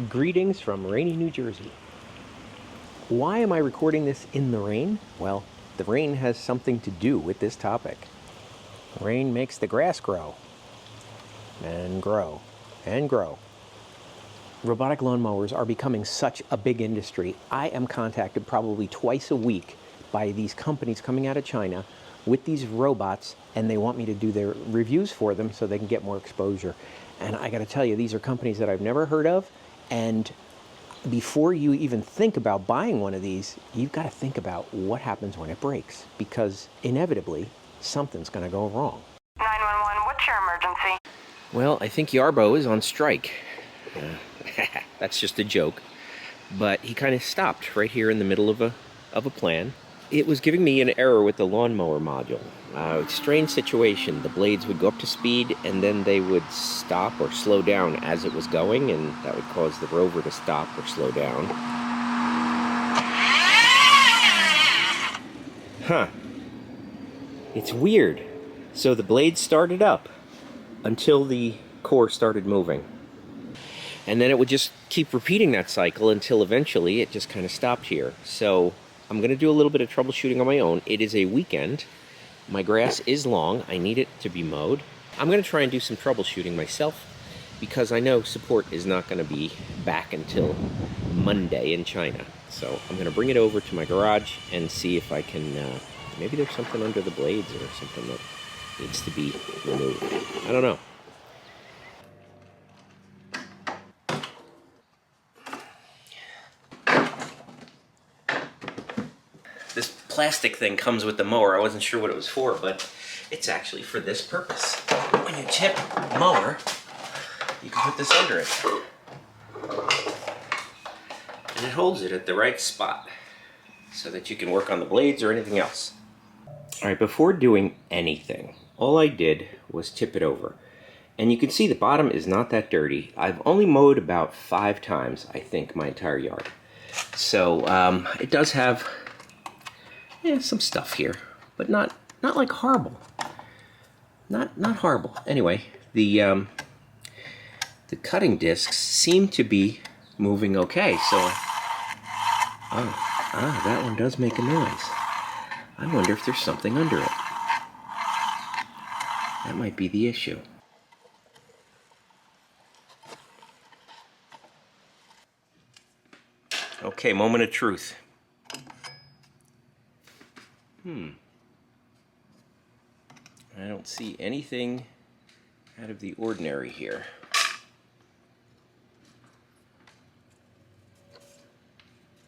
Greetings from rainy New Jersey. Why am I recording this in the rain? Well, the rain has something to do with this topic. Rain makes the grass grow, and grow, and grow. Robotic lawnmowers are becoming such a big industry. I am contacted probably twice a week by these companies coming out of China with these robots, and they want me to do their reviews for them so they can get more exposure. And I gotta tell you, these are companies that I've never heard of, and before you even think about buying one of these, you've got to think about what happens when it breaks, because inevitably something's going to go wrong. 911, what's your emergency? Well, I think Yarbo is on strike. That's just a joke. But he kind of stopped right here in the middle of a plan. It was giving me an error with the lawnmower module. Strange situation. The blades would go up to speed and then they would stop or slow down as it was going, and that would cause the rover to stop or slow down. Huh. It's weird. So the blades started up until the core started moving. And then it would just keep repeating that cycle until eventually it just kind of stopped here. So I'm going to do a little bit of troubleshooting on my own. It is a weekend. My grass is long. I need it to be mowed. I'm going to try and do some troubleshooting myself because I know Support is not going to be back until Monday in China. So I'm going to bring it over to my garage and see if I can, maybe there's something under the blades or something that needs to be removed. I don't know. This plastic thing comes with the mower. I wasn't sure what it was for, but it's actually for this purpose. When you tip the mower, you can put this under it. And it holds it at the right spot so that you can work on the blades or anything else. All right, before doing anything, all I did was tip it over. And you can see the bottom is not that dirty. I've only mowed about 5 times, I think, my entire yard. So it does have some stuff here, but not like horrible. Not horrible. Anyway, the cutting discs seem to be moving okay. So, that one does make a noise. I wonder if there's something under it. That might be the issue. Okay, moment of truth. I don't see anything out of the ordinary here.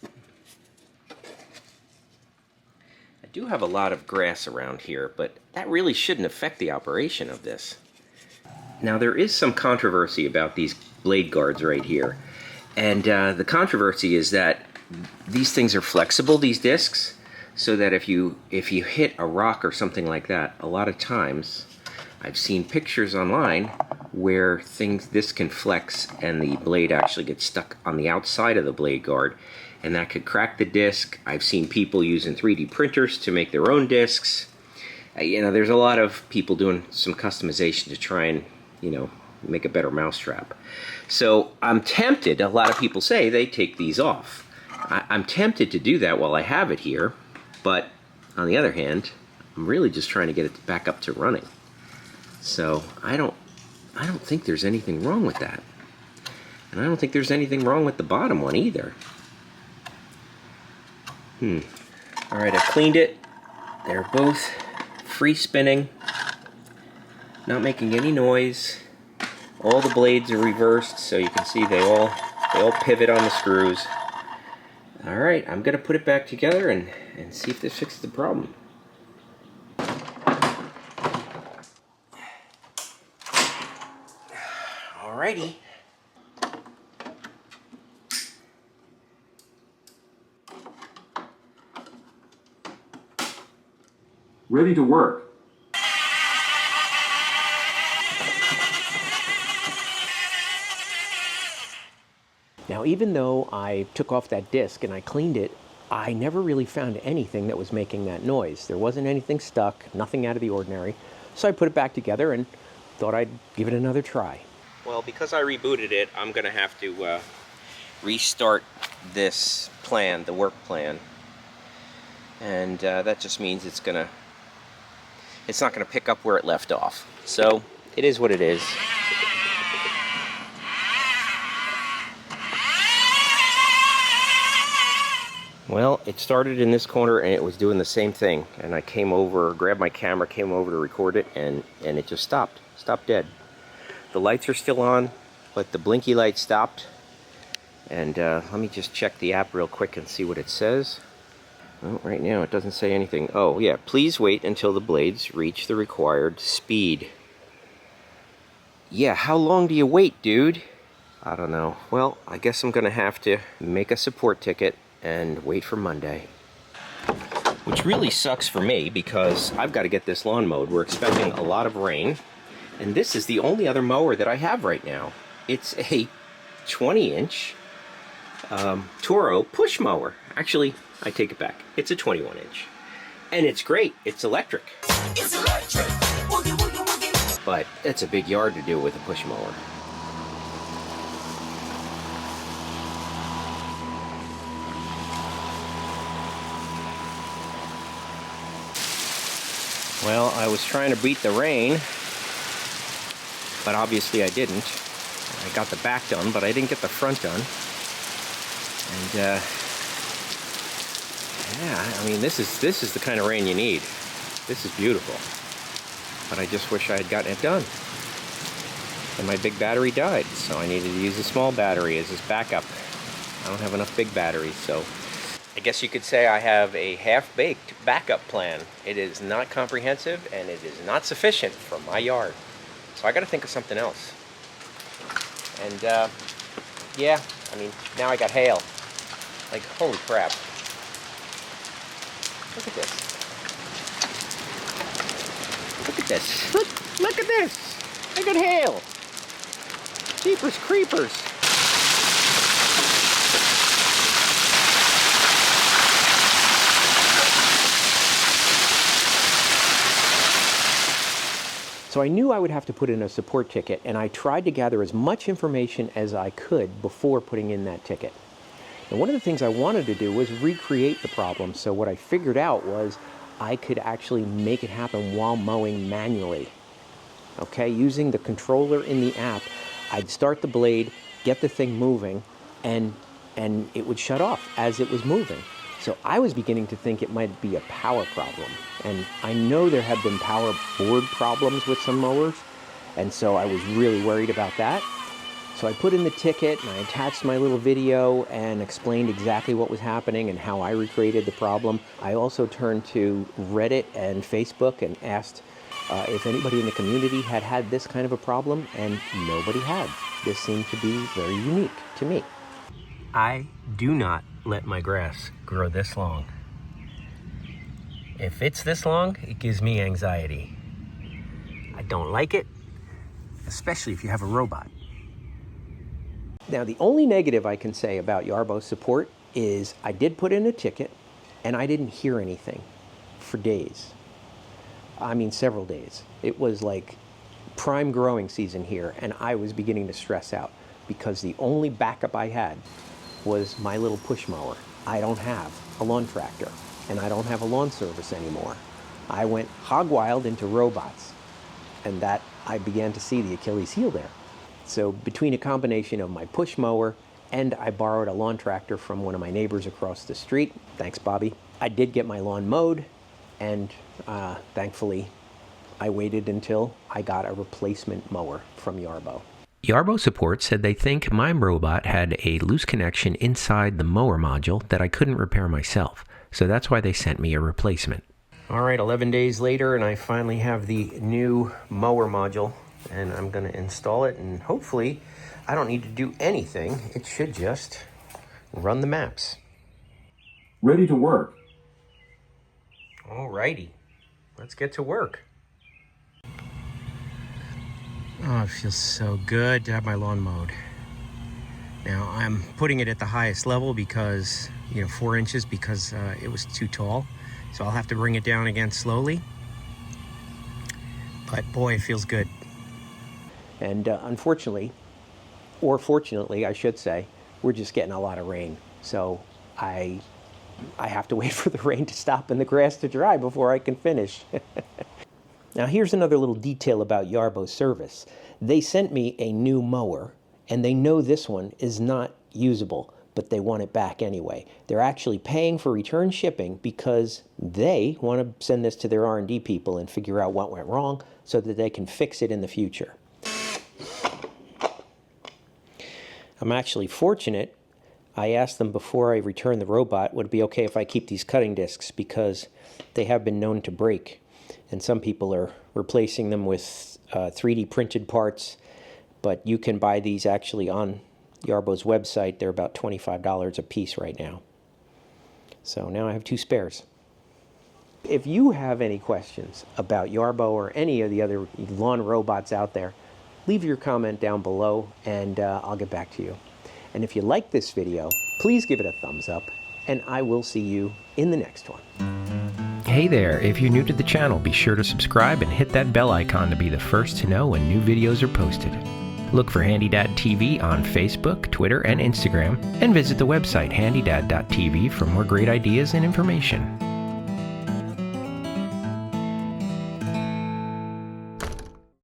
I do have a lot of grass around here, but that really shouldn't affect the operation of this. Now, there is some controversy about these blade guards right here. And the controversy is that these things are flexible, these discs, so that if you hit a rock or something like that, a lot of times I've seen pictures online where this can flex and the blade actually gets stuck on the outside of the blade guard, and that could crack the disc. I've seen people using 3D printers to make their own discs. There's a lot of people doing some customization to try and, make a better mousetrap. So I'm tempted, a lot of people say they take these off. I'm tempted to do that while I have it here, but on the other hand, I'm really just trying to get it back up to running. So I don't think there's anything wrong with that. And I don't think there's anything wrong with the bottom one either. Alright, I've cleaned it. They're both free spinning, not making any noise. All the blades are reversed, so you can see they all pivot on the screws. Alright, I'm going to put it back together and see if this fixes the problem. Alrighty. Ready to work. Now, even though I took off that disc and I cleaned it, I never really found anything that was making that noise. There wasn't anything stuck, nothing out of the ordinary. So I put it back together and thought I'd give it another try. Well, because I rebooted it, I'm going to have to restart this plan, the work plan, and that just means it's not gonna pick up where it left off. So it is what it is. Well, it started in this corner and it was doing the same thing, and I came over, grabbed my camera, came over to record it, and it just stopped dead. The lights are still on, but the blinky light stopped. And let me just check the app real quick and see what it says. Well, right now it doesn't say anything. Oh yeah, please wait until the blades reach the required speed. Yeah, how long do you wait, dude? I don't know. Well, I guess I'm gonna have to make a support ticket and wait for Monday. Which really sucks for me because I've got to get this lawn mowed. We're expecting a lot of rain, and this is the only other mower that I have right now. It's a 20-inch Toro push mower. Actually, I take it back. It's a 21-inch. And it's great. It's electric. It's electric. Woogie, woogie, woogie. But it's a big yard to do with a push mower. Well, I was trying to beat the rain, but obviously I didn't. I got the back done, but I didn't get the front done. And yeah, I mean, this is the kind of rain you need. This is beautiful. But I just wish I had gotten it done. And my big battery died, so I needed to use a small battery as this backup. I don't have enough big batteries, so I guess you could say I have a half-baked backup plan. It is not comprehensive, and it is not sufficient for my yard. So I got to think of something else. And yeah, I mean, now I got hail. Like, holy crap. Look at this. Look at this. Look at this. I got hail. Jeepers creepers. So I knew I would have to put in a support ticket, and I tried to gather as much information as I could before putting in that ticket. And one of the things I wanted to do was recreate the problem. So what I figured out was I could actually make it happen while mowing manually. Okay, using the controller in the app, I'd start the blade, get the thing moving, and it would shut off as it was moving. So I was beginning to think it might be a power problem. And I know there have been power board problems with some mowers, and so I was really worried about that. So I put in the ticket and I attached my little video and explained exactly what was happening and how I recreated the problem. I also turned to Reddit and Facebook and asked if anybody in the community had had this kind of a problem, and nobody had. This seemed to be very unique to me. I do not let my grass grow this long. If it's this long, it gives me anxiety. I don't like it, especially if you have a robot. Now, the only negative I can say about Yarbo Support is I did put in a ticket and I didn't hear anything for days. I mean, several days. It was like prime growing season here, and I was beginning to stress out because the only backup I had was my little push mower. I don't have a lawn tractor, and I don't have a lawn service anymore. I went hog wild into robots, and that I began to see the Achilles heel there. So between a combination of my push mower and I borrowed a lawn tractor from one of my neighbors across the street, thanks Bobby, I did get my lawn mowed, and thankfully I waited until I got a replacement mower from Yarbo. Yarbo Support said they think my robot had a loose connection inside the mower module that I couldn't repair myself, so that's why they sent me a replacement. All right, 11 days later, and I finally have the new mower module, and I'm going to install it, and hopefully I don't need to do anything. It should just run the maps. Ready to work. All righty, let's get to work. Oh, it feels so good to have my lawn mowed. Now, I'm putting it at the highest level because, 4 inches, because it was too tall. So I'll have to bring it down again slowly. But boy, it feels good. And unfortunately, or fortunately, I should say, we're just getting a lot of rain. So I have to wait for the rain to stop and the grass to dry before I can finish. Now here's another little detail about Yarbo service. They sent me a new mower, and they know this one is not usable, but they want it back anyway. They're actually paying for return shipping because they want to send this to their R&D people and figure out what went wrong so that they can fix it in the future. I'm actually fortunate. I asked them before I return the robot, would it be okay if I keep these cutting discs, because they have been known to break. And some people are replacing them with 3D printed parts, but you can buy these actually on Yarbo's website. They're about $25 a piece right now. So now I have 2 spares. If you have any questions about Yarbo or any of the other lawn robots out there, leave your comment down below and I'll get back to you. And if you like this video, please give it a thumbs up, and I will see you in the next one. Hey there, if you're new to the channel, be sure to subscribe and hit that bell icon to be the first to know when new videos are posted. Look for HandyDadTV on Facebook, Twitter, and Instagram, and visit the website HandyDad.tv for more great ideas and information.